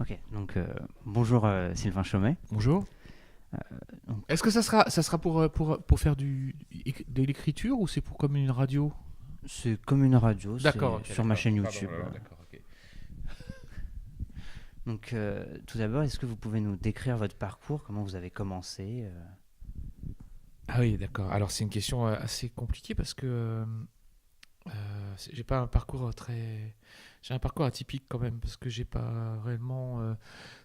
Ok, donc bonjour Sylvain Chaumet. Bonjour. Euh, donc, Est-ce que ça sera pour faire de l'écriture ou c'est pour comme une radio? c'est comme une radio, D'accord, c'est ok, sur ma d'accord. chaîne Pardon, YouTube. alors, d'accord, ok. Donc tout d'abord, est-ce que vous pouvez nous décrire votre parcours, comment vous avez commencé Ah oui, d'accord. Alors c'est une question assez compliquée parce que j'ai pas un parcours très. J'ai un parcours atypique quand même parce que j'ai pas réellement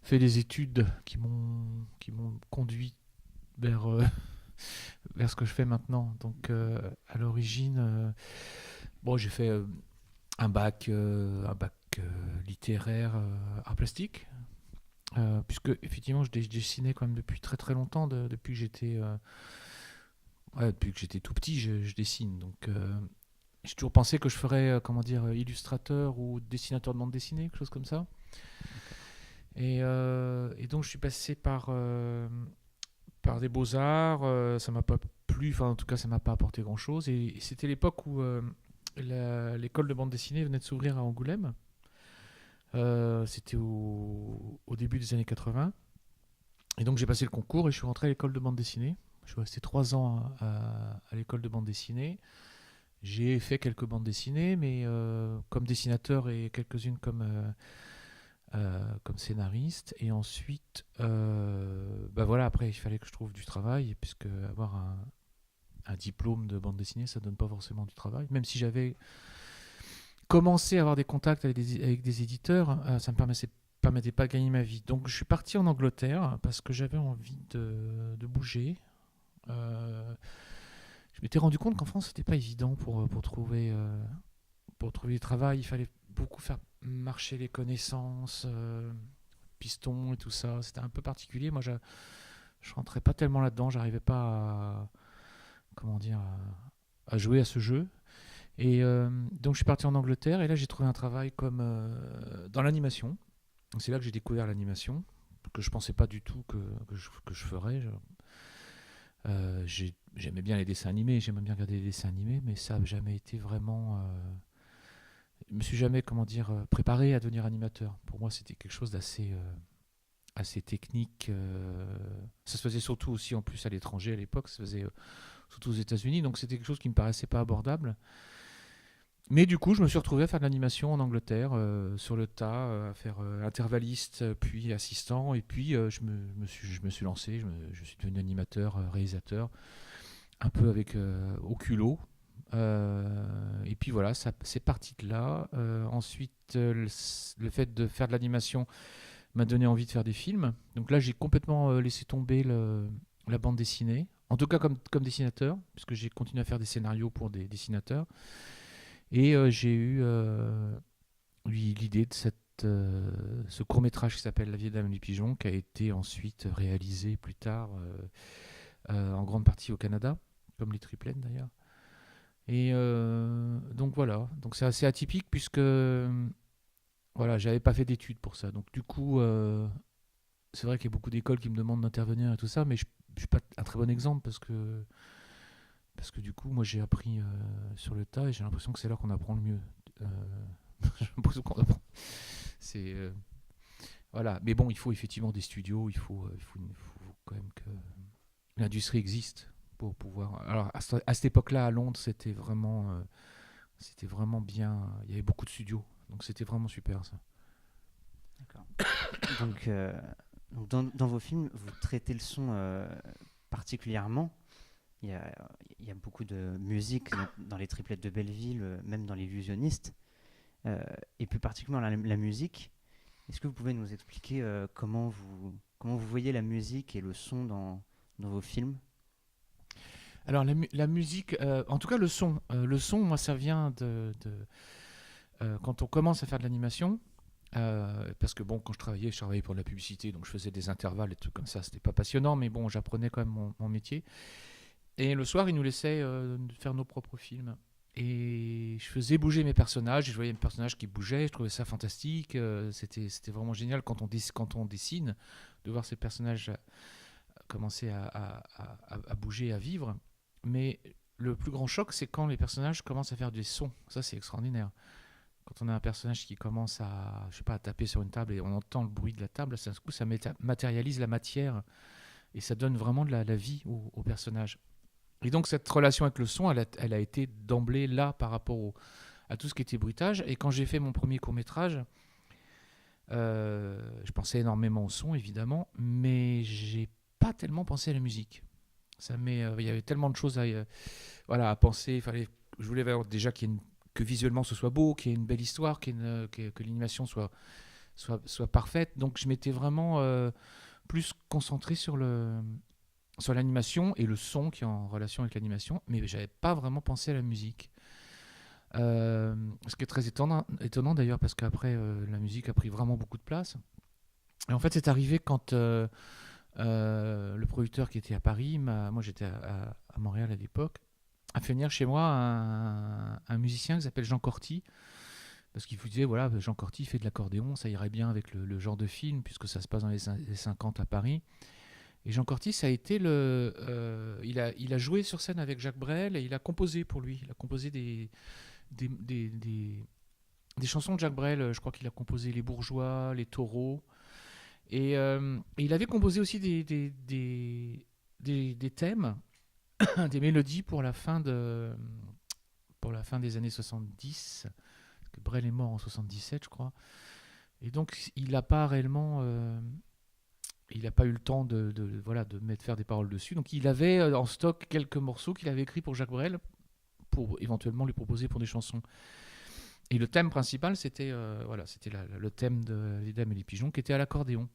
fait des études qui m'ont conduit vers vers ce que je fais maintenant. Donc à l'origine, bon, j'ai fait un bac littéraire art plastique. Puisque effectivement je dessinais quand même depuis très très longtemps, depuis que j'étais tout petit, je dessine. Donc j'ai toujours pensé que je ferais comment dire illustrateur ou dessinateur de bande dessinée, quelque chose comme ça. D'accord. Et donc je suis passé par des beaux-arts, ça m'a pas plu, enfin en tout cas ça m'a pas apporté grand-chose. Et c'était l'époque où l'école de bande dessinée venait de s'ouvrir à Angoulême. C'était au début des années 80. Et donc j'ai passé le concours et je suis rentré à l'école de bande dessinée. Je suis resté 3 ans à l'école de bande dessinée. J'ai fait quelques bandes dessinées, mais comme dessinateur et quelques-unes comme scénariste. Et ensuite, bah voilà, après il fallait que je trouve du travail, puisque avoir un diplôme de bande dessinée, ça donne pas forcément du travail. Même si j'avais commencé à avoir des contacts avec des éditeurs, ça me permettait pas de gagner ma vie. Donc je suis parti en Angleterre parce que j'avais envie de bouger. Euh, je m'étais rendu compte qu'en France, c'était pas évident pour trouver du travail. Il fallait beaucoup faire marcher les connaissances, pistons et tout ça. C'était un peu particulier. Moi, je rentrais pas tellement là-dedans. J'arrivais pas comment dire, à jouer à ce jeu. Et donc, je suis parti en Angleterre et là, j'ai trouvé un travail comme dans l'animation. Donc, c'est là que j'ai découvert l'animation, que je pensais pas du tout que je ferais. J'aimais bien les dessins animés, j'aimais bien regarder les dessins animés, mais ça n'a jamais été vraiment. Je me suis jamais, comment dire, préparé à devenir animateur. Pour moi, c'était quelque chose assez technique. Ça se faisait surtout aussi en plus à l'étranger à l'époque, ça se faisait surtout aux États-Unis, donc c'était quelque chose qui me paraissait pas abordable. Mais du coup, je me suis retrouvé à faire de l'animation en Angleterre, sur le tas, à faire intervalliste, puis assistant, et puis je me suis lancé, je suis devenu animateur, réalisateur, un peu avec au culot. Et puis voilà, ça, c'est parti de là. Ensuite, le fait de faire de l'animation m'a donné envie de faire des films. Donc là, j'ai complètement laissé tomber la bande dessinée. En tout cas, comme dessinateur, puisque j'ai continué à faire des scénarios pour des dessinateurs. Et j'ai eu l'idée de ce court métrage qui s'appelle La vieille dame du pigeon, qui a été ensuite réalisé plus tard, en grande partie au Canada, comme les triplets d'ailleurs. Et donc voilà, donc c'est assez atypique puisque voilà, j'avais pas fait d'études pour ça. Donc du coup, c'est vrai qu'il y a beaucoup d'écoles qui me demandent d'intervenir et tout ça, mais je suis pas un très bon exemple parce que du coup, moi j'ai appris sur le tas et j'ai l'impression que c'est là qu'on apprend le mieux. Euh, j'ai l'impression qu'on apprend. C'est voilà, mais bon, il faut effectivement des studios, il faut quand même que l'industrie existe pour pouvoir. Alors à cette époque-là, à Londres, c'était vraiment bien. Il y avait beaucoup de studios, donc c'était vraiment super ça. D'accord. Donc, dans vos films, vous traitez le son particulièrement. Il y, a, il y a beaucoup de musique dans les triplettes de Belleville, même dans l'illusionniste, et plus particulièrement la musique. Est-ce que vous pouvez nous expliquer comment vous voyez la musique et le son dans vos films? Alors la musique, en tout cas le son, moi ça vient quand on commence à faire de l'animation. Parce que bon, quand je travaillais pour de la publicité, donc je faisais des intervalles et tout comme ça, c'était pas passionnant, mais bon, j'apprenais quand même mon métier. Et le soir, ils nous laissaient faire nos propres films. Et je faisais bouger mes personnages, et je voyais mes personnages qui bougeaient, je trouvais ça fantastique, c'était vraiment génial quand on dessine, de voir ces personnages commencer à bouger, à vivre. Mais le plus grand choc, c'est quand les personnages commencent à faire des sons. Ça, c'est extraordinaire. quand on a un personnage qui commence à, je sais pas, à taper sur une table et on entend le bruit de la table, d'un coup, ça matérialise la matière et ça donne vraiment de la vie au personnage. Et donc cette relation avec le son, elle a été d'emblée là par rapport à tout ce qui était bruitage. Et quand j'ai fait mon premier court-métrage, je pensais énormément au son, évidemment, mais j'ai pas tellement pensé à la musique. Il y avait tellement de choses voilà, à penser. Je voulais déjà que visuellement ce soit beau, qu'il y ait une belle histoire, que l'animation soit parfaite. Donc je m'étais vraiment plus concentré sur l'animation et le son qui est en relation avec l'animation, mais j'avais pas vraiment pensé à la musique. Ce qui est très étonnant d'ailleurs, parce qu'après, la musique a pris vraiment beaucoup de place. Et en fait, c'est arrivé quand le producteur qui était à Paris, moi j'étais à Montréal à l'époque, a fait venir chez moi un musicien qui s'appelle Jean Corti, parce qu'il vous disait, voilà, Jean Corti fait de l'accordéon, ça irait bien avec le genre de film, puisque ça se passe dans les 50 à Paris. Et Jean Corti, ça a été il a joué sur scène avec Jacques Brel et il a composé pour lui. Il a composé des, des, des, des chansons de Jacques Brel. Je crois qu'il a composé Les Bourgeois, Les Taureaux. Et il avait composé aussi des thèmes, des mélodies pour la fin des années 70. Parce que Brel est mort en 77, je crois. Et donc, il n'a pas réellement. Il n'a pas eu le temps voilà, de faire des paroles dessus. Donc il avait en stock quelques morceaux qu'il avait écrits pour Jacques Brel, pour éventuellement lui proposer pour des chansons. Et le thème principal, c'était voilà, c'était le thème de Les Dames et les Pigeons, qui était à l'accordéon.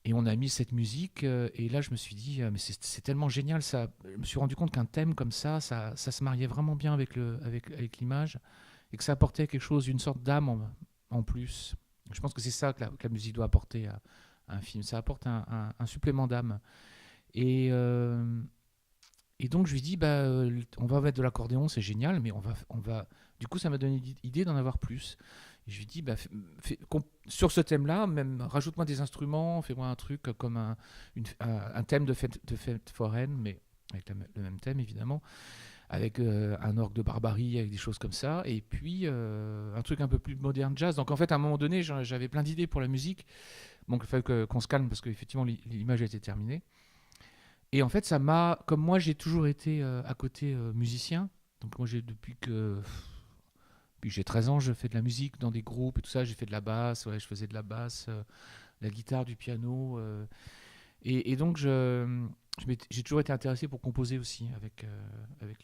Et on a mis cette musique, et là je me suis dit, mais c'est tellement génial, ça. Je me suis rendu compte qu'un thème comme ça se mariait vraiment bien avec l'image, et que ça apportait quelque chose, une sorte d'âme en plus. Je pense que c'est ça que la musique doit apporter à un film. Ça apporte un supplément d'âme. Et donc je lui dis, on va mettre de l'accordéon, c'est génial, mais on va. Du coup, ça m'a donné l'idée d'en avoir plus. Et je lui dis, sur ce thème-là, même rajoute-moi des instruments, fais-moi un truc comme un thème de fête foraine, mais avec le même thème évidemment, avec un orgue de barbarie, avec des choses comme ça, et puis un truc un peu plus moderne jazz. Donc en fait, à un moment donné, j'avais plein d'idées pour la musique. Donc il fallait qu'on se calme parce qu'effectivement l'image a été terminée. Et en fait, comme moi j'ai toujours été à côté musicien, donc moi depuis que j'ai 13 ans, je fais de la musique dans des groupes et tout ça, j'ai fait de la basse, ouais, je faisais de la basse, la guitare, du piano, et donc j'ai toujours été intéressé pour composer aussi avec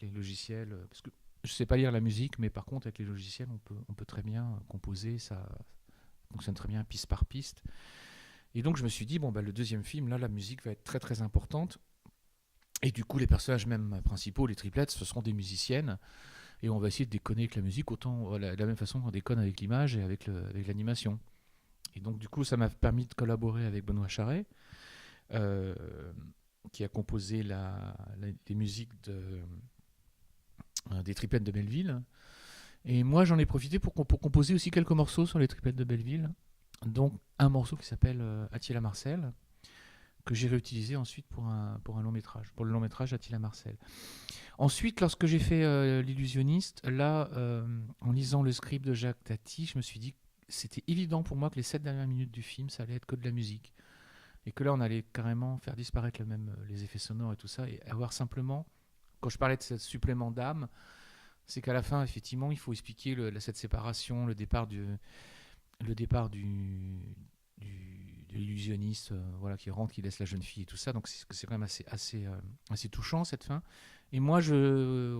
les logiciels, parce que je sais pas lire la musique, mais par contre avec les logiciels on peut très bien composer, ça fonctionne très bien piste par piste. Et donc je me suis dit, le deuxième film, là, la musique va être très très importante. Et du coup, les personnages même principaux, les triplettes, ce seront des musiciennes. Et on va essayer de déconner avec la musique, autant de la même façon qu'on déconne avec l'image et avec l'animation. Et donc du coup, ça m'a permis de collaborer avec Benoît Charret, qui a composé les musiques des triplettes de Belleville. Et moi, j'en ai profité pour composer aussi quelques morceaux sur les triplettes de Belleville. Donc un morceau qui s'appelle Attila Marcel, que j'ai réutilisé ensuite pour un long métrage, pour le long métrage Attila Marcel. Ensuite, lorsque j'ai fait L'Illusionniste, là, en lisant le script de Jacques Tati, je me suis dit que c'était évident pour moi que les 7 dernières minutes du film, ça allait être que de la musique. Et que là, on allait carrément faire disparaître les effets sonores et tout ça, et avoir simplement, quand je parlais de ce supplément d'âme, c'est qu'à la fin, effectivement, il faut expliquer cette séparation, le départ de l'illusionniste, voilà, qui rentre, qui laisse la jeune fille et tout ça. Donc c'est quand même assez touchant cette fin. Et moi, je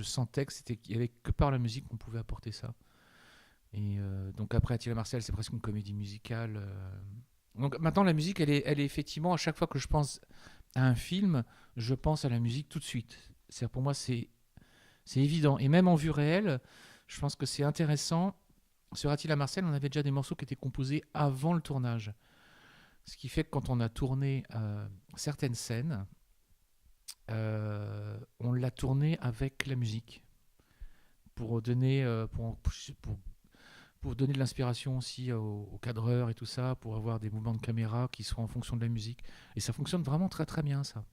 sentais qu'il y avait que par la musique qu'on pouvait apporter ça. Et donc après Attila Marcel, c'est presque une comédie musicale. Donc maintenant, la musique, elle est effectivement, à chaque fois que je pense à un film, je pense à la musique tout de suite. C'est-à-dire, pour moi, c'est évident. Et même en vue réelle, je pense que c'est intéressant. Sur Attila Marcel, on avait déjà des morceaux qui étaient composés avant le tournage. Ce qui fait que quand on a tourné certaines scènes, on l'a tourné avec la musique pour donner, pour donner de l'inspiration aussi aux cadreurs et tout ça, pour avoir des mouvements de caméra qui soient en fonction de la musique. Et ça fonctionne vraiment très très bien, ça.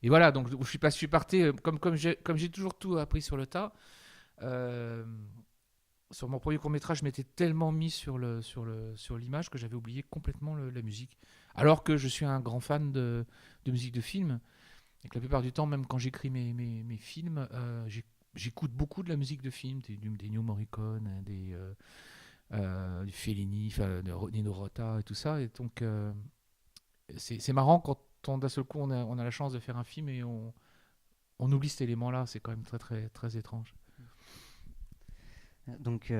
Et voilà, donc je suis parti, comme j'ai toujours tout appris sur le tas, Euh, Sur mon premier court-métrage, je m'étais tellement mis sur l'image que j'avais oublié complètement la musique. Alors que je suis un grand fan de musique de film, et que la plupart du temps, même quand j'écris mes films, j'écoute beaucoup de la musique de film, des New Morricone, du Fellini, de Nino Rota et tout ça. Et donc, c'est marrant quand d'un seul coup on a la chance de faire un film et on oublie cet élément-là. C'est quand même très, très, très étrange. Donc,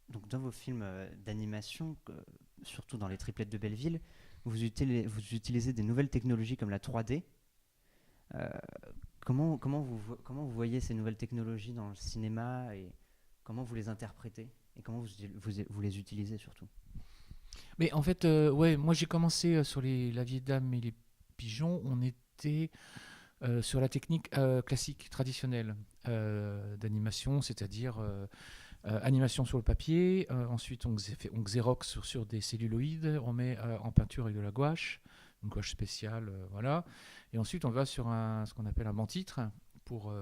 donc dans vos films d'animation, surtout dans les triplettes de Belleville, vous utilisez des nouvelles technologies comme la 3D. Euh, comment vous voyez ces nouvelles technologies dans le cinéma et comment vous les interprétez et comment vous les utilisez surtout? Mais en fait, ouais, moi j'ai commencé sur La Vieille Dame et les Pigeons. On était sur la technique classique, traditionnelle d'animation, c'est-à-dire animation sur le papier. Ensuite, on xérox sur des celluloïdes. On met en peinture avec de la gouache, une gouache spéciale, voilà. Et ensuite, on va sur ce qu'on appelle un banc-titre pour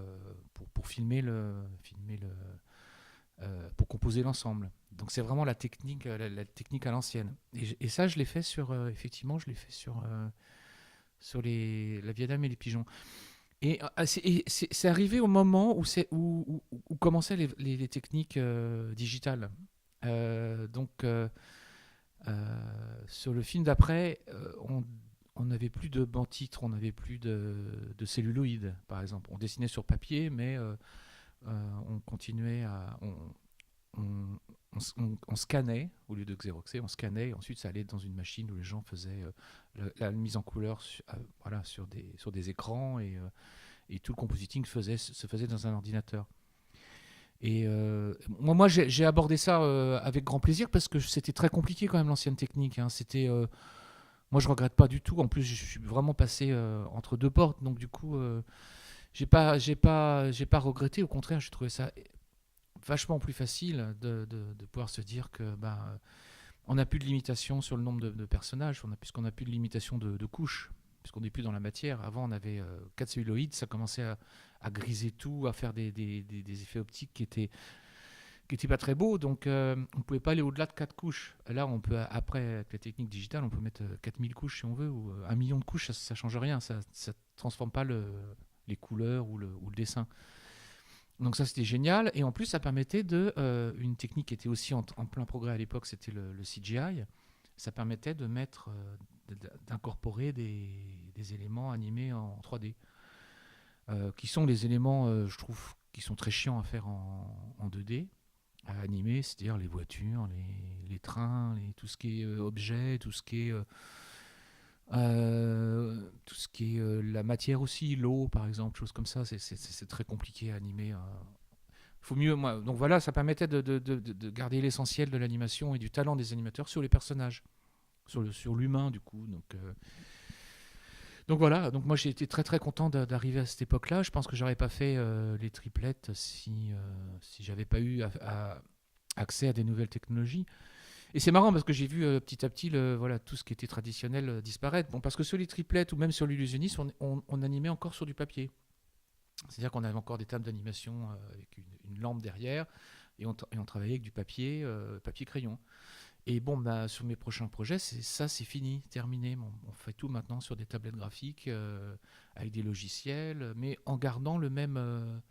pour composer l'ensemble. Donc c'est vraiment la technique, la technique à l'ancienne. Et ça, je l'ai fait effectivement, je l'ai fait sur La Vieille Dame et les Pigeons. C'est arrivé au moment où commençaient les techniques digitales. Sur le film d'après, on n'avait plus de banc-titre, on n'avait plus de celluloïd, par exemple. On dessinait sur papier, mais on continuait on, on scannait, au lieu de xéroxer, on scannait, et ensuite ça allait dans une machine où les gens faisaient la mise en couleur voilà, sur des écrans, et tout le compositing se faisait dans un ordinateur. Et moi j'ai abordé ça avec grand plaisir parce que c'était très compliqué quand même l'ancienne technique. Hein. Moi je regrette pas du tout. En plus je suis vraiment passé entre deux portes, donc du coup j'ai pas regretté. Au contraire, j'ai trouvé ça vachement plus facile de pouvoir se dire que on n'a plus de limitation sur le nombre de personnages, puisqu'on n'a plus de limitation de couches, puisqu'on n'est plus dans la matière. Avant, on avait 4 celluloïdes, ça commençait à griser tout, à faire des effets optiques qui étaient pas très beaux, donc on ne pouvait pas aller au-delà de 4 couches. Là, on peut, après, avec la technique digitale, on peut mettre 4000 couches si on veut, ou 1 million de couches, ça ne change rien, ça ne transforme pas les couleurs ou le dessin. Donc ça, c'était génial. Et en plus, ça permettait une technique qui était aussi en plein progrès à l'époque, c'était le CGI. Ça permettait d'incorporer des éléments animés en 3D, qui sont les éléments, je trouve, qui sont très chiants à faire en 2D, à animer, c'est-à-dire les voitures, les trains, tout ce qui est objet, tout ce qui est la matière aussi, l'eau par exemple, choses comme ça, c'est très compliqué à animer. Faut mieux, moi. Donc voilà, ça permettait de garder l'essentiel de l'animation et du talent des animateurs sur les personnages, sur l'humain du coup. Donc voilà, donc moi j'ai été très très content d'arriver à cette époque-là. Je pense que j'aurais pas fait les triplettes si j'avais pas eu accès à des nouvelles technologies. Et c'est marrant parce que j'ai vu petit à petit voilà, tout ce qui était traditionnel disparaître. Bon, parce que sur les triplettes ou même sur l'illusionniste, on animait encore sur du papier. C'est-à-dire qu'on avait encore des tables d'animation avec une lampe derrière et on travaillait avec du papier, papier crayon. Et bon, sur mes prochains projets, c'est fini, terminé. On fait tout maintenant sur des tablettes graphiques avec des logiciels, mais en gardant le même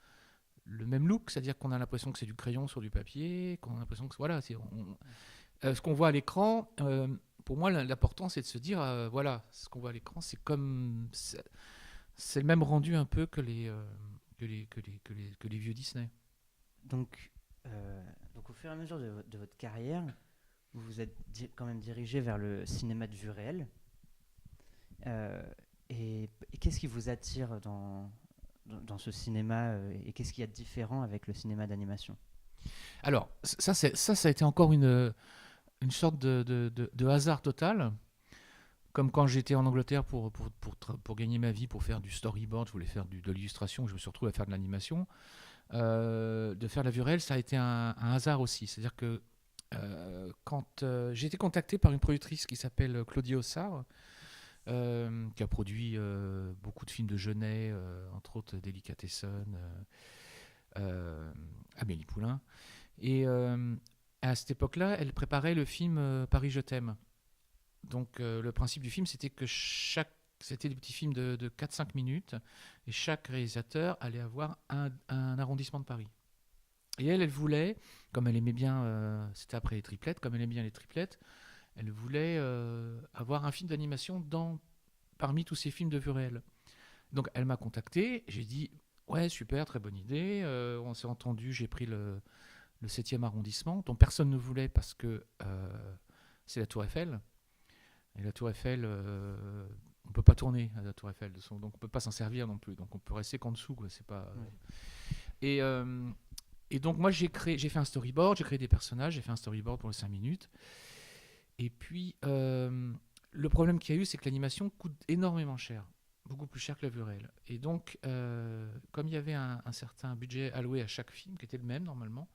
look, c'est-à-dire qu'on a l'impression que c'est du crayon sur du papier, qu'on a l'impression que voilà, ce qu'on voit à l'écran. Pour moi, l'important, c'est de se dire, voilà, ce qu'on voit à l'écran, c'est le même rendu un peu que les vieux Disney. Donc, donc au fur et à mesure de votre carrière, vous vous êtes quand même dirigé vers le cinéma de vue réelle. Euh, et qu'est-ce qui vous attire dans ce cinéma et qu'est-ce qu'il y a de différent avec le cinéma d'animation? Alors, ça a été encore une sorte de hasard total. Comme quand j'étais en Angleterre pour gagner ma vie, pour faire du storyboard, je voulais faire de l'illustration, je me suis retrouvé à faire de l'animation. De faire la vue réelle, ça a été un hasard aussi. C'est-à-dire que quand j'ai été contacté par une productrice qui s'appelle Claudie Ossard, qui a produit beaucoup de films de Jeunet, entre autres Delicatessen, Amélie Poulain. Et à cette époque-là, elle préparait le film Paris, je t'aime. Donc le principe du film, c'était que c'était des petits films de 4-5 minutes, et chaque réalisateur allait avoir un arrondissement de Paris. Et elle voulait, comme elle aimait bien, c'était après les triplettes, comme elle aimait bien les triplettes, elle voulait avoir un film d'animation parmi tous ces films de vue réelle. Donc elle m'a contacté, j'ai dit ouais super, très bonne idée, on s'est entendu, j'ai pris le 7e arrondissement, dont personne ne voulait parce que c'est la Tour Eiffel. Et la Tour Eiffel, on ne peut pas tourner à la Tour Eiffel, donc on ne peut pas s'en servir non plus, donc on peut rester qu'en dessous, quoi, c'est pas... Et, et donc moi j'ai fait un storyboard, j'ai créé des personnages, j'ai fait un storyboard pour les 5 minutes. Et puis le problème qu'il y a eu, c'est que l'animation coûte énormément cher, beaucoup plus cher que la vue réelle. Et donc comme il y avait un certain budget alloué à chaque film, qui était le même normalement,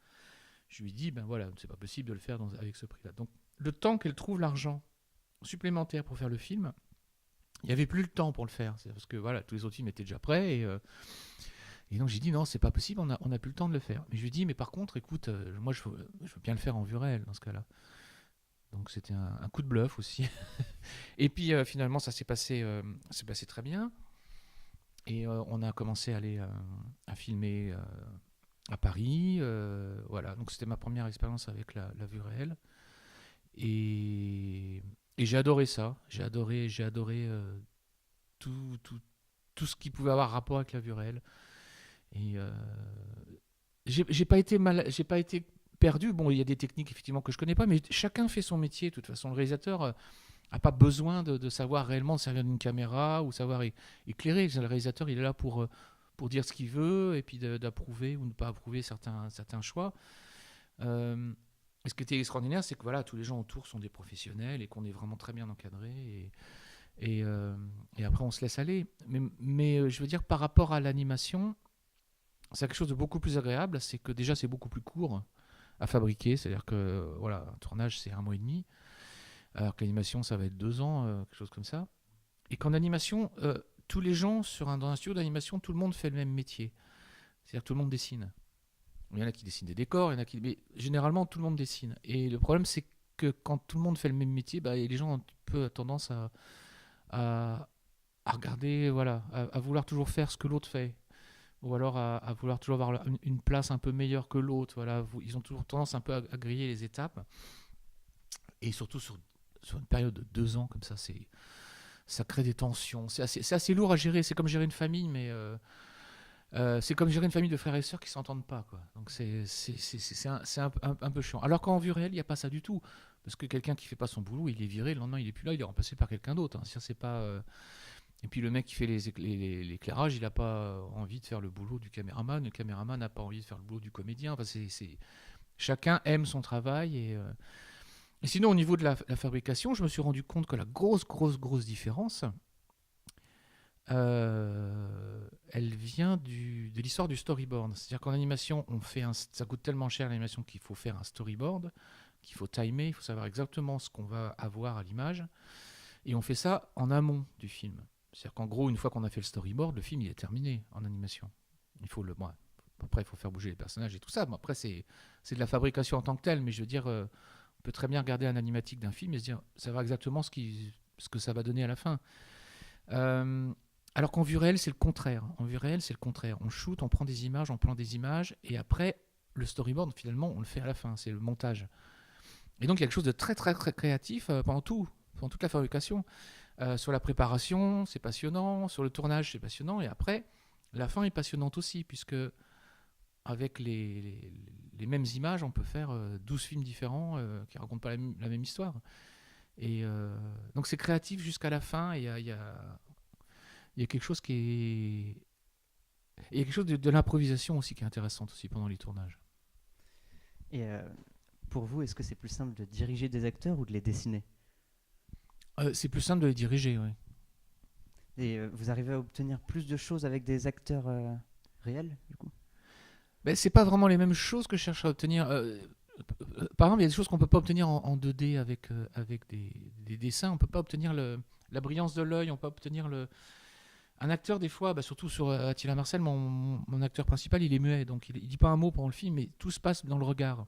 je lui ai dit, ben voilà, c'est pas possible de le faire avec ce prix-là. Donc le temps qu'elle trouve l'argent supplémentaire pour faire le film, il n'y avait plus le temps pour le faire. C'est parce que voilà, tous les autres films étaient déjà prêts. Et donc j'ai dit non, c'est pas possible, on a plus le temps de le faire. Mais je lui ai dit, mais par contre, écoute, moi je veux bien le faire en vue réelle dans ce cas-là. Donc c'était un coup de bluff aussi. Et puis finalement, ça s'est passé très bien. Et on a commencé à aller à filmer à Paris. Voilà, donc c'était ma première expérience avec la vue réelle. Et j'ai adoré ça. J'ai adoré tout, tout ce qui pouvait avoir rapport avec la vue réelle. Et j'ai pas été perdu. Bon, il y a des techniques effectivement que je connais pas, mais chacun fait son métier. De toute façon, le réalisateur a pas besoin de savoir réellement servir d'une caméra ou savoir éclairer. Le réalisateur, il est là pour dire ce qu'il veut et puis d'approuver ou ne pas approuver certains choix. Ce qui était extraordinaire, c'est que voilà, tous les gens autour sont des professionnels et qu'on est vraiment très bien encadrés. Et après, on se laisse aller. Mais je veux dire, par rapport à l'animation, c'est quelque chose de beaucoup plus agréable. C'est que déjà, c'est beaucoup plus court à fabriquer. C'est-à-dire que voilà, un tournage, c'est 1 mois et demi. Alors que l'animation, ça va être 2 ans, quelque chose comme ça. Et qu'en animation, tous les gens dans un studio d'animation, tout le monde fait le même métier. C'est-à-dire que tout le monde dessine. Il y en a qui dessinent des décors, mais généralement tout le monde dessine. Et le problème, c'est que quand tout le monde fait le même métier, bah, les gens ont un peu tendance à regarder, voilà, à vouloir toujours faire ce que l'autre fait, ou alors à vouloir toujours avoir une place un peu meilleure que l'autre. Voilà, ils ont toujours tendance un peu à griller les étapes. Et surtout sur une période de 2 ans comme ça, ça crée des tensions. C'est assez lourd à gérer. C'est comme gérer une famille, mais c'est comme gérer une famille de frères et sœurs qui s'entendent pas, quoi. Donc c'est un peu chiant. Alors qu'en vue réelle, il n'y a pas ça du tout. Parce que quelqu'un qui fait pas son boulot, il est viré, le lendemain il est plus là, il est remplacé par quelqu'un d'autre. Hein. C'est pas, Et puis le mec qui fait l'éclairage, il n'a pas envie de faire le boulot du caméraman. Le caméraman n'a pas envie de faire le boulot du comédien. Enfin, chacun aime son travail. Et sinon, au niveau de la fabrication, je me suis rendu compte que la grosse différence, elle vient de l'histoire du storyboard. C'est-à-dire qu'en animation, ça coûte tellement cher l'animation qu'il faut faire un storyboard, qu'il faut timer, il faut savoir exactement ce qu'on va avoir à l'image. Et on fait ça en amont du film. C'est-à-dire qu'en gros, une fois qu'on a fait le storyboard, le film il est terminé en animation. Après, il faut faire bouger les personnages et tout ça. Bon, après, c'est de la fabrication en tant que telle, mais je veux dire, on peut très bien regarder un animatique d'un film et se dire, ça va exactement ce que ça va donner à la fin. Alors qu'en vue réelle, c'est le contraire. En vue réelle, c'est le contraire. On shoot, on prend des images, on plante des images, et après, le storyboard, finalement, on le fait à la fin. C'est le montage. Et donc, il y a quelque chose de très créatif pendant toute la fabrication. Sur la préparation, c'est passionnant. Sur le tournage, c'est passionnant. Et après, la fin est passionnante aussi, puisque avec les mêmes images, on peut faire 12 films différents qui ne racontent pas la même histoire. Et donc, c'est créatif jusqu'à la fin. Et il y a quelque chose qui est... Il y a quelque chose de l'improvisation aussi qui est intéressante aussi pendant les tournages. Et pour vous, est-ce que c'est plus simple de diriger des acteurs ou de les dessiner ? C'est plus simple de les diriger, oui. Et vous arrivez à obtenir plus de choses avec des acteurs réels, du coup ? Ben, c'est pas vraiment les mêmes choses que je cherche à obtenir. Par exemple, il y a des choses qu'on peut pas obtenir en 2D avec des dessins. On peut pas obtenir la brillance de l'œil, on peut pas obtenir Un acteur, des fois, surtout sur Attila Marcel, mon acteur principal, il est muet, donc il dit pas un mot pendant le film, mais tout se passe dans le regard.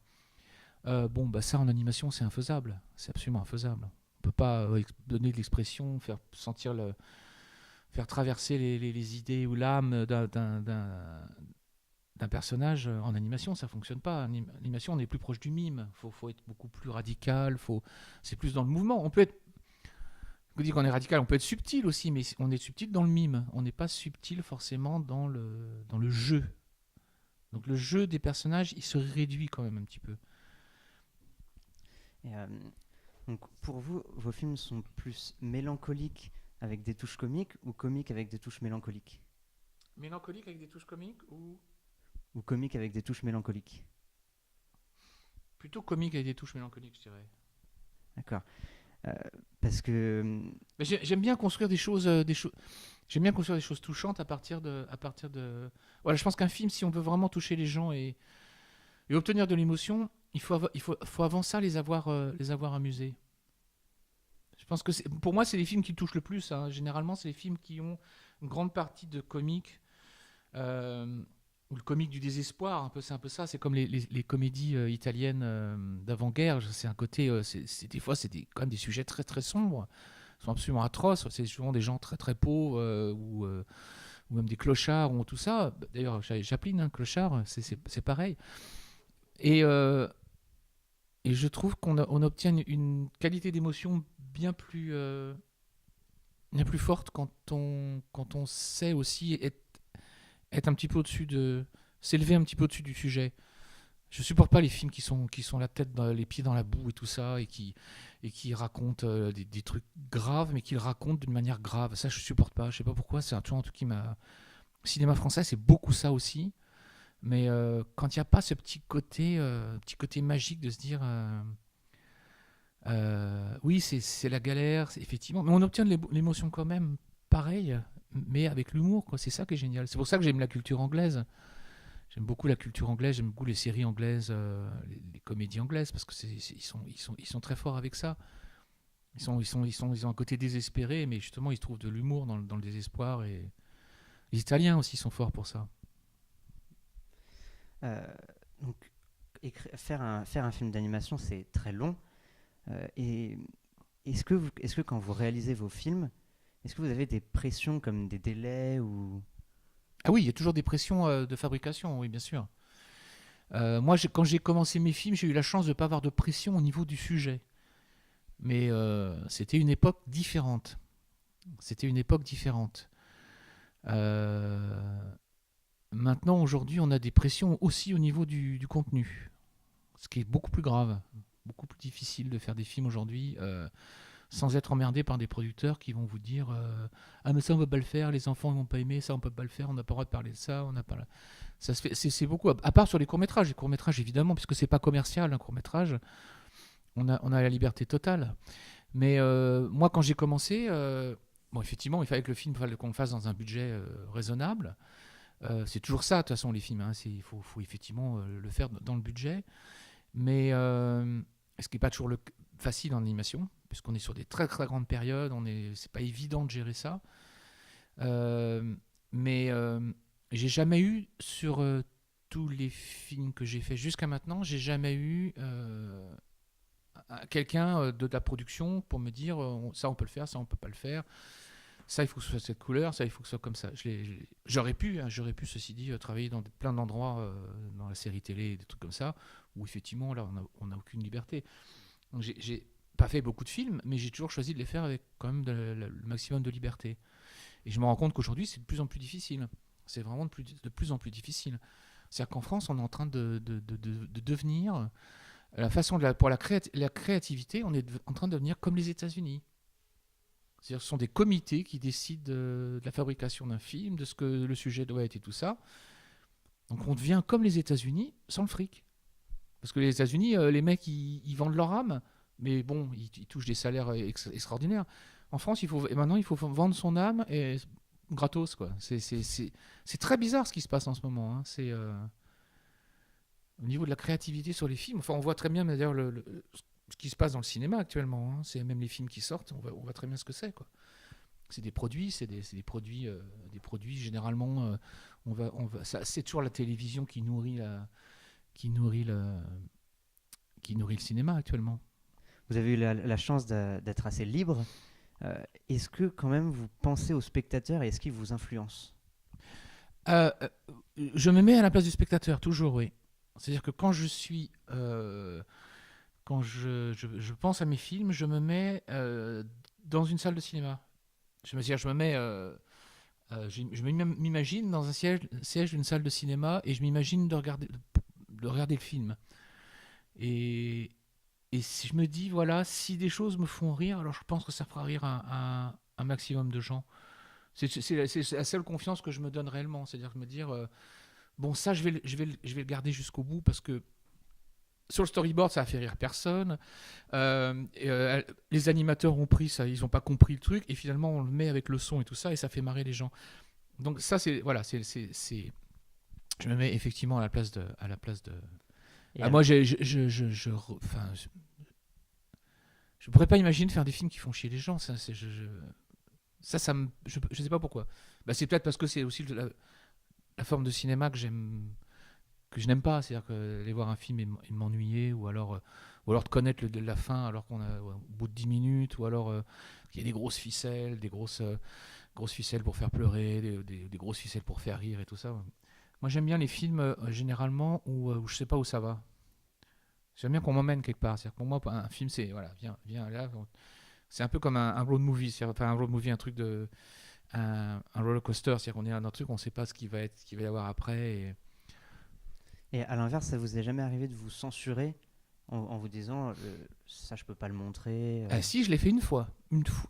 Ça en animation, c'est infaisable. C'est absolument infaisable. On peut pas donner de l'expression, faire traverser les idées ou l'âme d'un personnage en animation, ça fonctionne pas. En animation, on est plus proche du mime. Faut être beaucoup plus radical. C'est plus dans le mouvement. On peut être, vous dites qu'on est radical, on peut être subtil aussi, mais on est subtil dans le mime. On n'est pas subtil forcément dans le jeu. Donc le jeu des personnages, il se réduit quand même un petit peu. Et, donc pour vous, vos films sont plus mélancoliques avec des touches comiques ou comiques avec des touches mélancoliques? Mélancolique avec des touches comiques Ou comiques avec des touches mélancoliques? plutôt comique avec des touches mélancoliques, je dirais. D'accord. Parce que Mais j'aime bien construire j'aime bien construire des choses touchantes à partir de. Voilà, je pense qu'un film, si on veut vraiment toucher les gens et obtenir de l'émotion, il faut avant ça les avoir amusés. Je pense que pour moi, c'est les films qui touchent le plus, hein. Généralement, c'est les films qui ont une grande partie de comique, ou le comique du désespoir. C'est un peu ça. C'est comme les comédies italiennes d'avant-guerre. C'est un côté. Des fois, quand même des sujets très très sombres. Ils sont absolument atroces. C'est souvent des gens très très pauvres ou même des clochards ou tout ça. D'ailleurs, Chaplin, hein, clochard, c'est pareil. Et, euh, et je trouve qu'on obtient une qualité d'émotion bien plus forte quand on sait aussi être un petit peu s'élever un petit peu au-dessus du sujet. Je supporte pas les films qui sont les pieds dans la boue et tout ça et qui racontent des trucs graves mais qui le racontent d'une manière grave. Ça je supporte pas. Je sais pas pourquoi. C'est toujours un truc qui m'a. Le cinéma français c'est beaucoup ça aussi. Mais quand il n'y a pas ce petit côté magique de se dire oui, c'est la galère, effectivement, mais on obtient de l'émotion quand même, pareil, mais avec l'humour, quoi. C'est ça qui est génial. C'est pour ça que j'aime la culture anglaise. J'aime beaucoup la culture anglaise, j'aime beaucoup les séries anglaises, les comédies anglaises, parce que ils sont très forts avec ça. Ils ont un côté désespéré, mais justement, ils trouvent de l'humour dans le désespoir. Et les Italiens aussi sont forts pour ça. euh, donc faire un film d'animation, c'est très long. Et est-ce que quand vous réalisez vos films, est-ce que vous avez des pressions comme des délais ou... Ah oui, il y a toujours des pressions de fabrication, oui, bien sûr. Moi, quand j'ai commencé mes films, j'ai eu la chance de ne pas avoir de pression au niveau du sujet. Mais c'était une époque différente. C'était une époque différente. Euh, Maintenant, aujourd'hui, on a des pressions aussi au niveau du contenu, ce qui est beaucoup plus grave, beaucoup plus difficile de faire des films aujourd'hui sans être emmerdé par des producteurs qui vont vous dire ah mais ça on peut pas le faire, les enfants ne vont pas aimer, ça on peut pas le faire, on n'a pas le droit de parler de ça, on n'a pas. Ça se fait, c'est beaucoup. À part sur les courts métrages évidemment, puisque c'est pas commercial un court métrage, on a la liberté totale. Mais moi quand j'ai commencé, bon effectivement il fallait que le film, qu'on le fasse dans un budget raisonnable. C'est toujours ça de toute façon les films, hein. Il faut effectivement le faire dans le budget. Mais ce qui n'est pas toujours facile en animation, puisqu'on est sur des très très grandes périodes, c'est pas évident de gérer ça. Mais j'ai jamais eu sur tous les films que j'ai fait jusqu'à maintenant, j'ai jamais eu quelqu'un de la production pour me dire ça on peut le faire, ça on peut pas le faire. Ça, il faut que ce soit cette couleur, ça, il faut que ce soit comme ça. J'aurais pu, ceci dit, travailler dans plein d'endroits, dans la série télé, des trucs comme ça, où effectivement, là, on n'a aucune liberté. Donc, j'ai pas fait beaucoup de films, mais j'ai toujours choisi de les faire avec quand même le maximum de liberté. Et je me rends compte qu'aujourd'hui, c'est de plus en plus difficile. C'est vraiment de plus en plus difficile. C'est-à-dire qu'en France, on est en train de devenir, pour la créativité, on est en train de devenir comme les États-Unis. C'est-à-dire, ce sont des comités qui décident de la fabrication d'un film, de ce que le sujet doit être et tout ça. Donc on devient comme les États-Unis sans le fric. Parce que les États-Unis, les mecs, ils vendent leur âme, mais bon, ils touchent des salaires extraordinaires. En France, maintenant, il faut vendre son âme et gratos, quoi. C'est très bizarre ce qui se passe en ce moment, hein. Au niveau de la créativité sur les films. Enfin, on voit très bien d'ailleurs ce qui se passe dans le cinéma actuellement, hein. C'est même les films qui sortent, on voit très bien ce que c'est, quoi. c'est des produits généralement. C'est toujours la télévision qui nourrit le cinéma actuellement. Vous avez eu la chance d'être assez libre. Est-ce que quand même vous pensez au spectateur et est-ce qu'il vous influence? Euh, euh, je me mets à la place du spectateur, toujours, oui. C'est-à-dire que quand je pense à mes films, je me mets dans une salle de cinéma. Je me mets, m'imagine dans un siège d'une salle de cinéma et je m'imagine de regarder le film. Et, et si je me dis, voilà, si des choses me font rire, alors je pense que ça fera rire un maximum de gens. C'est la seule confiance que je me donne réellement. C'est-à-dire me dire, bon, ça, je vais le garder jusqu'au bout parce que sur le storyboard, ça a fait rire personne. Les animateurs ont pris ça, ils n'ont pas compris le truc, et finalement, on le met avec le son et tout ça, et ça fait marrer les gens. Donc ça, voilà, je me mets effectivement à la place de. Et Ah, alors, moi, enfin, je pourrais pas imaginer faire des films qui font chier les gens. Je sais pas pourquoi. Bah, c'est peut-être parce que c'est aussi la forme de cinéma que je n'aime pas, c'est-à-dire que aller voir un film et m'ennuyer, ou alors de connaître la fin alors qu'on a au bout de 10 minutes, ou alors il y a des grosses ficelles, grosses ficelles pour faire pleurer, des grosses ficelles pour faire rire et tout ça. Moi j'aime bien les films généralement où je sais pas où ça va. J'aime bien qu'on m'emmène quelque part. C'est-à-dire que pour moi un film c'est voilà, viens là. C'est un peu comme un road movie, enfin un road movie, un truc un roller coaster, c'est-à-dire qu'on est dans un truc, on sait pas ce qu'il va y avoir après. et à l'inverse, ça vous est jamais arrivé de vous censurer en vous disant ça je peux pas le montrer Ah si, je l'ai fait une fois,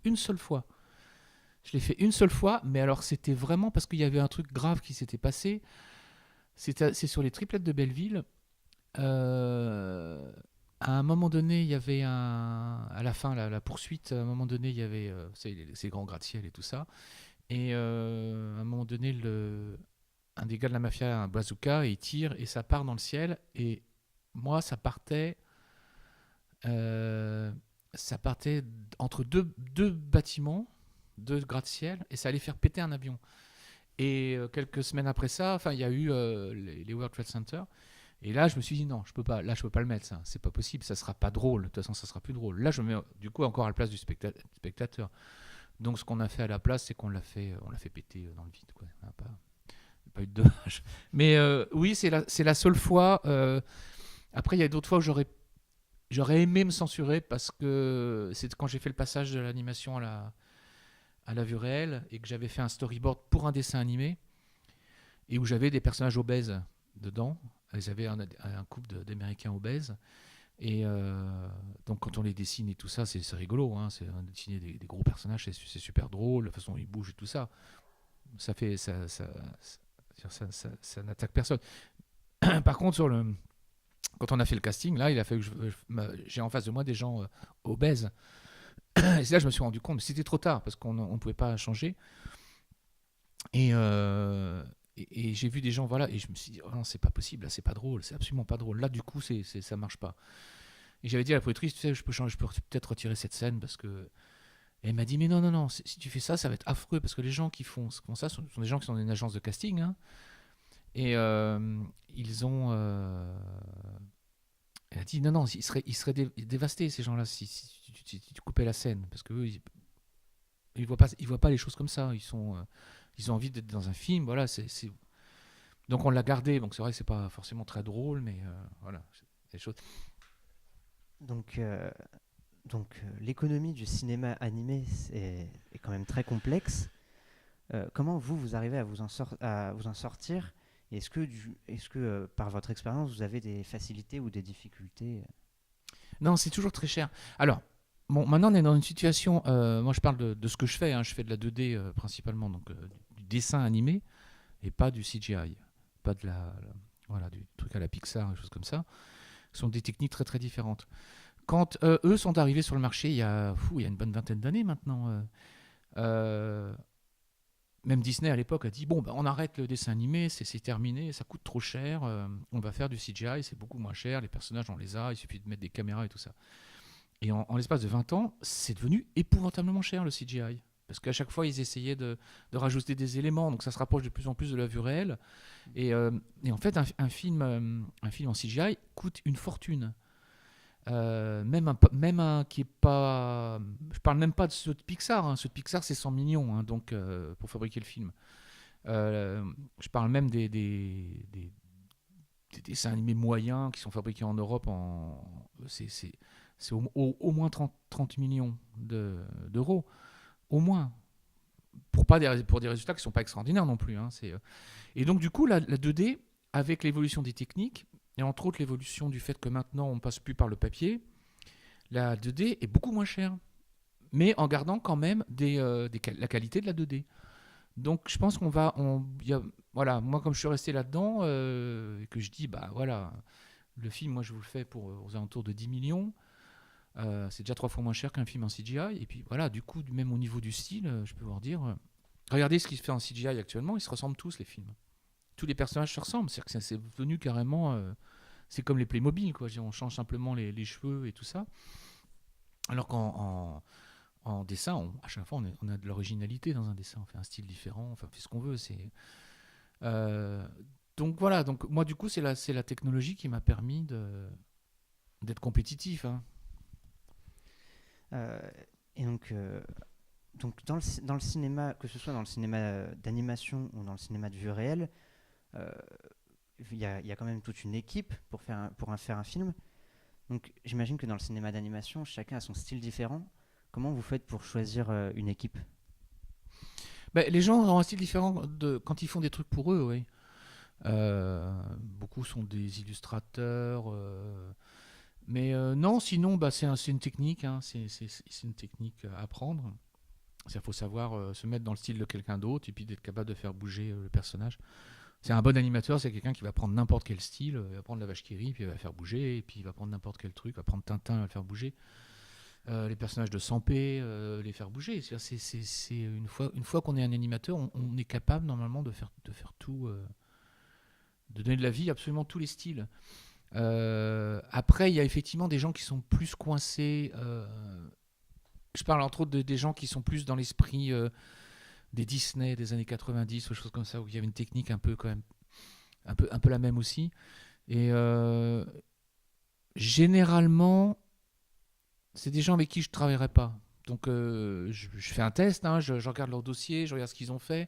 une seule fois. Je l'ai fait une seule fois, mais alors c'était vraiment parce qu'il y avait un truc grave qui s'était passé. C'est sur les triplettes de Belleville. À un moment donné, il y avait à la fin, la poursuite, à un moment donné, il y avait ces grands gratte-ciel et tout ça. Et à un moment donné, un des gars de la mafia a un bazooka et il tire et ça part dans le ciel. Et moi, euh, ça partait entre deux bâtiments, deux gratte-ciel, et ça allait faire péter un avion. Et quelques semaines après ça, enfin, il y a eu les World Trade Center. Et là, je me suis dit non, je peux pas. Là, je peux pas le mettre. Ça, c'est pas possible. Ça sera pas drôle. De toute façon, ça sera plus drôle. Là, je me mets du coup encore à la place du spectateur. Donc, ce qu'on a fait à la place, c'est on l'a fait péter dans le vide, quoi. On n'a pas eu de dommage. Mais oui, c'est la seule fois. Après, il y a d'autres fois où j'aurais aimé me censurer parce que c'est quand j'ai fait le passage de l'animation à la vue réelle et que j'avais fait un storyboard pour un dessin animé et où j'avais des personnages obèses dedans. Ils avaient un couple d'Américains obèses. Et donc quand on les dessine et tout ça, c'est rigolo. Hein, c'est dessiner des gros personnages, c'est super drôle. La façon dont ils bougent et tout ça, ça n'attaque personne. Par contre, quand on a fait le casting, là, il a fallu que j'ai en face de moi des gens obèses. Et c'est là que je me suis rendu compte, mais c'était trop tard parce qu'on ne pouvait pas changer. Et, et j'ai vu des gens, voilà, et je me suis dit, oh non, c'est pas possible, là, c'est pas drôle, c'est absolument pas drôle. Là, du coup, ça marche pas. Et j'avais dit à la productrice, tu sais, je peux peut-être retirer cette scène parce que. Et elle m'a dit, mais non, non, non, si tu fais ça, ça va être affreux parce que les gens qui font ça sont des gens qui sont dans une agence de casting. Hein, et ils ont. Elle a dit, non, non, ils seraient dévastés, ces gens-là, si tu coupais la scène. Parce qu'eux, ils voient pas les choses comme ça. Ils ont envie d'être dans un film, voilà. Donc on l'a gardé. Donc c'est vrai que c'est pas forcément très drôle, mais voilà, c'est des choses. Donc, l'économie du cinéma animé est quand même très complexe. Comment vous arrivez à vous en sortir? Et est-ce que par votre expérience, vous avez des facilités ou des difficultés? Non, c'est toujours très cher. Alors, bon, maintenant on est dans une situation. Moi, je parle de ce que je fais. Hein, je fais de la 2D principalement, donc du dessin animé et pas du CGI, pas voilà, du truc à la Pixar, des choses comme ça. Ce sont des techniques très très différentes. Quand eux sont arrivés sur le marché il y a une bonne vingtaine d'années maintenant, euh, même Disney à l'époque a dit bon, bah, on arrête le dessin animé, c'est terminé, ça coûte trop cher, on va faire du CGI, c'est beaucoup moins cher, les personnages on les a, il suffit de mettre des caméras et tout ça. Et en l'espace de 20 ans, c'est devenu épouvantablement cher le CGI. Parce qu'à chaque fois, ils essayaient de rajouter des éléments, donc ça se rapproche de plus en plus de la vue réelle. Et en fait, un film en CGI coûte une fortune. Même un qui est pas. Je parle même pas de ceux de Pixar. Ceux de Pixar, c'est 100 millions hein, donc, pour fabriquer le film. Je parle même des dessins animés moyens qui sont fabriqués en Europe. C'est au moins 30 millions d'euros. Au moins. Pour des résultats qui ne sont pas extraordinaires non plus. Hein, et donc, du coup, la 2D, avec l'évolution des techniques, et entre autres l'évolution du fait que maintenant on ne passe plus par le papier, la 2D est beaucoup moins chère, mais en gardant quand même la qualité de la 2D. Donc je pense voilà, moi comme je suis resté là-dedans, et que je dis, bah voilà, le film, moi je vous le fais pour aux alentours de 10 millions, c'est déjà 3 fois moins cher qu'un film en CGI, et puis voilà, du coup, même au niveau du style, je peux vous dire, regardez ce qui se fait en CGI actuellement, ils se ressemblent tous les films. Tous les personnages se ressemblent, c'est-à-dire que c'est devenu carrément... c'est comme les Playmobil, quoi. On change simplement les cheveux et tout ça. Alors qu'en dessin, à chaque fois, on a de l'originalité dans un dessin. On fait un style différent, on fait ce qu'on veut. Euh, donc voilà, donc moi du coup, c'est la technologie qui m'a permis d'être compétitif. Hein. Euh, et donc dans le cinéma, que ce soit dans le cinéma d'animation ou dans le cinéma de vue réelle, euh, il y a quand même toute une équipe pour faire un film. Donc j'imagine que dans le cinéma d'animation, chacun a son style différent. Comment vous faites pour choisir une équipe? Ben, les gens ont un style différent quand ils font des trucs pour eux, oui. Beaucoup sont des illustrateurs. Mais non, sinon, bah, c'est une technique. Hein, c'est une technique à apprendre. Il faut savoir se mettre dans le style de quelqu'un d'autre et puis d'être capable de faire bouger le personnage. C'est un bon animateur, c'est quelqu'un qui va prendre n'importe quel style, il va prendre la vache qui rit, puis il va faire bouger, et puis il va prendre n'importe quel truc, il va prendre Tintin, il va le faire bouger. Les personnages de Sampé, les faire bouger. C'est une fois qu'on est un animateur, on est capable normalement de faire tout, de donner de la vie à absolument tous les styles. Après, il y a effectivement des gens qui sont plus coincés. Je parle entre autres des gens qui sont plus dans l'esprit des Disney des années 90 ou des choses comme ça, où il y avait une technique un peu quand même un peu la même aussi. Et généralement, c'est des gens avec qui je ne travaillerai pas. Donc je fais un test, hein, je regarde leur dossier, je regarde ce qu'ils ont fait.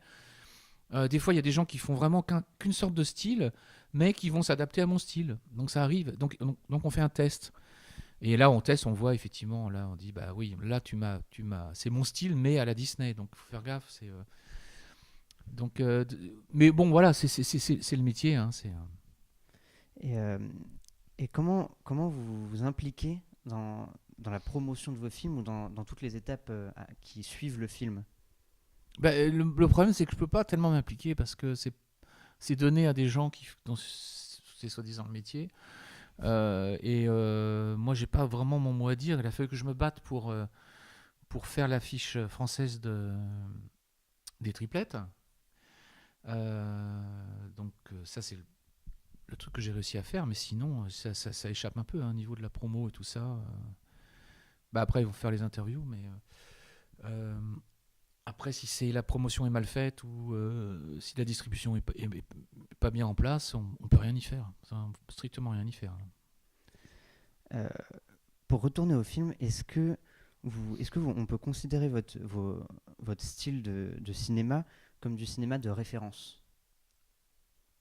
Des fois, il y a des gens qui font vraiment qu'une sorte de style, mais qui vont s'adapter à mon style. Donc ça arrive. Donc on fait un test. Et là, on teste, on voit effectivement, là, on dit, bah oui, là, c'est mon style, mais à la Disney. Donc, il faut faire gaffe. Mais bon, voilà, c'est le métier. Hein, Et, euh, et comment vous vous impliquez dans la promotion de vos films ou dans toutes les étapes qui suivent le film? Bah, le problème, c'est que je peux pas tellement m'impliquer parce que c'est donné à des gens dont c'est soi-disant le métier. Moi, j'ai pas vraiment mon mot à dire. Il a fallu que je me batte pour faire l'affiche française des triplettes. Ça, c'est le truc que j'ai réussi à faire. Mais sinon, ça échappe un peu hein, au niveau de la promo et tout ça. Bah, après, ils vont faire les interviews. Mais après, si la promotion est mal faite ou si la distribution est pas bien en place, on peut rien y faire. Strictement rien y faire. Euh, pour retourner au film, on peut considérer votre style de cinéma comme du cinéma de référence?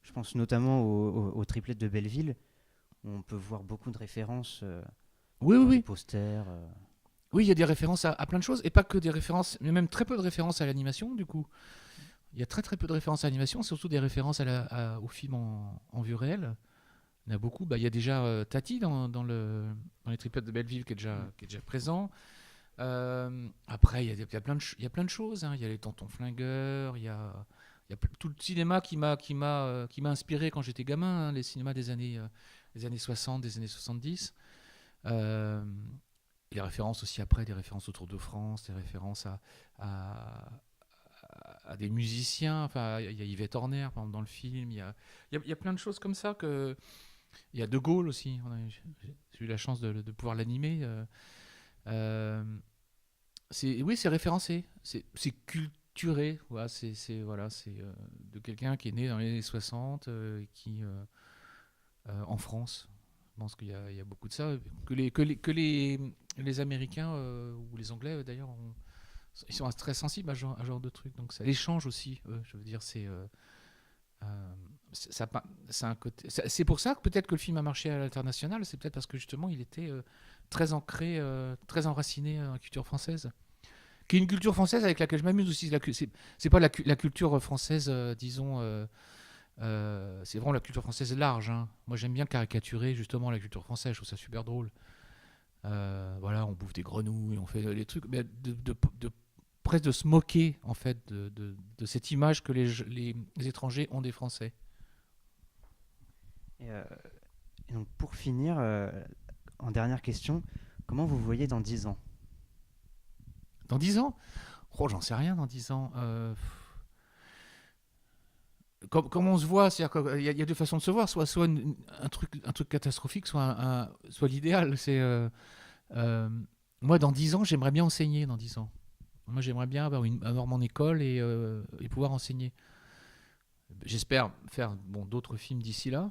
Je pense notamment au triplet de Belleville, où on peut voir beaucoup de références Oui, dans les oui. posters. Oui, il y a des références à plein de choses, et pas que des références, mais même très peu de références à l'animation, du coup. Il y a très très peu de références à l'animation, surtout des références au film en vue réelle. Il y en a beaucoup. Bah, il y a déjà Tati dans les triplettes de Belleville qui est déjà présent. Après, il y a plein de choses. Hein. Il y a les Tontons Flingueurs, il y a tout le cinéma qui m'a inspiré quand j'étais gamin, hein, les cinémas des années 60, des années 70. Euh, les références aussi après, des références au Tour de France, des références à, à des musiciens. Enfin, il y a Yvette Horner, par exemple, dans le film. Il y a plein de choses comme ça. Il y a De Gaulle aussi. J'ai eu la chance de pouvoir l'animer. Oui, c'est référencé. c'est culturé, voilà, voilà, c'est de quelqu'un qui est né dans les années 60, qui en France. Je pense il y a beaucoup de ça. Que les Américains ou les Anglais d'ailleurs, ils sont très sensibles à ce genre de trucs. Donc ça les change aussi. Je veux dire, euh, ça, c'est un côté. C'est pour ça que peut-être que le film a marché à l'international. C'est peut-être parce que justement, il était très ancré, très enraciné dans la culture française. Qui est une culture française avec laquelle je m'amuse aussi. C'est pas la culture française, disons. C'est vraiment la culture française large, hein. Moi, j'aime bien caricaturer justement la culture française. Je trouve ça super drôle. Voilà, on bouffe des grenouilles, on fait des trucs, mais presque de se moquer en fait de cette image que les étrangers ont des Français. Et, et donc pour finir, en dernière question, comment vous voyez dans 10 ans? Dans 10 ans, oh, j'en sais rien dans 10 ans. Comme on se voit, c'est-à-dire qu'il y a deux façons de se voir, soit un truc catastrophique, soit l'idéal. Euh, Moi, dans 10 ans, j'aimerais bien enseigner dans 10 ans. Moi, j'aimerais bien avoir mon école et pouvoir enseigner. J'espère faire d'autres films d'ici là.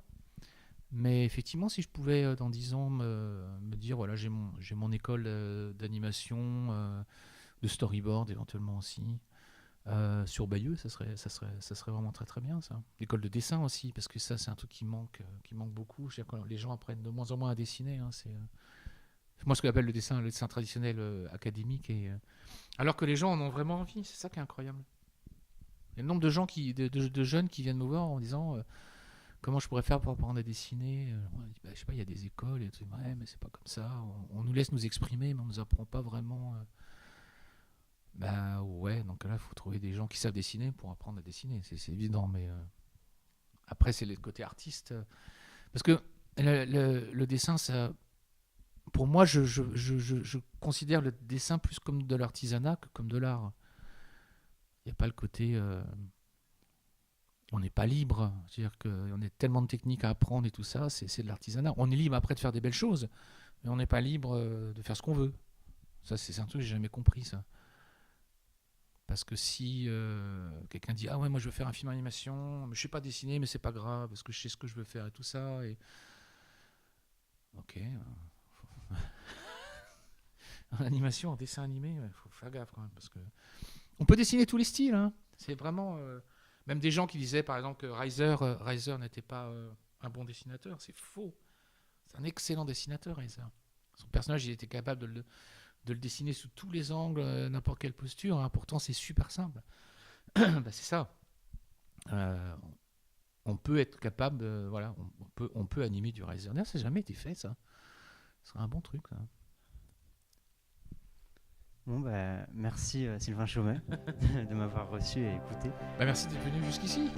Mais effectivement, si je pouvais, dans 10 ans, me dire, voilà, j'ai mon école d'animation, de storyboard éventuellement aussi, sur Bayeux, ça serait vraiment très très bien ça. L'école de dessin aussi, parce que ça, c'est un truc qui manque beaucoup. Je veux dire, quand les gens apprennent de moins en moins à dessiner, hein, moi ce que j'appelle le dessin traditionnel académique, alors que les gens en ont vraiment envie, c'est ça qui est incroyable. Il y a le nombre de gens de jeunes qui viennent me voir en disant comment je pourrais faire pour apprendre à dessiner. On dit, bah, je sais pas, il y a des écoles, et tout. Ouais, mais c'est pas comme ça. On nous laisse nous exprimer, mais on nous apprend pas vraiment. Bah ouais, donc là, il faut trouver des gens qui savent dessiner pour apprendre à dessiner, c'est évident. Mais après, c'est le côté artiste. Parce que le dessin, ça, pour moi, je considère le dessin plus comme de l'artisanat que comme de l'art. Il n'y a pas le côté. On n'est pas libre. C'est-à-dire qu'on a tellement de techniques à apprendre et tout ça, c'est de l'artisanat. On est libre après de faire des belles choses, mais on n'est pas libre de faire ce qu'on veut. Ça, c'est un truc que j'ai jamais compris, ça. Parce que si quelqu'un dit ah ouais, moi je veux faire un film d'animation, mais je sais pas dessiner, mais c'est pas grave parce que je sais ce que je veux faire et tout ça. Et ok, en animation, en dessin animé, il faut faire gaffe quand même parce que on peut dessiner tous les styles, hein. C'est vraiment même des gens qui disaient par exemple que Reiser n'était pas un bon dessinateur, c'est faux. C'est un excellent dessinateur, Reiser. Son personnage, il était capable de le dessiner sous tous les angles, n'importe quelle posture, hein. Pourtant, c'est super simple. Bah, c'est ça. Euh, on peut être capable, voilà, on peut animer du Reiser. D'ailleurs, ça n'a jamais été fait, ça. Ce serait un bon truc, ça. Bon, bah, merci Sylvain Chaumet de m'avoir reçu et écouté. Bah, merci d'être venu jusqu'ici.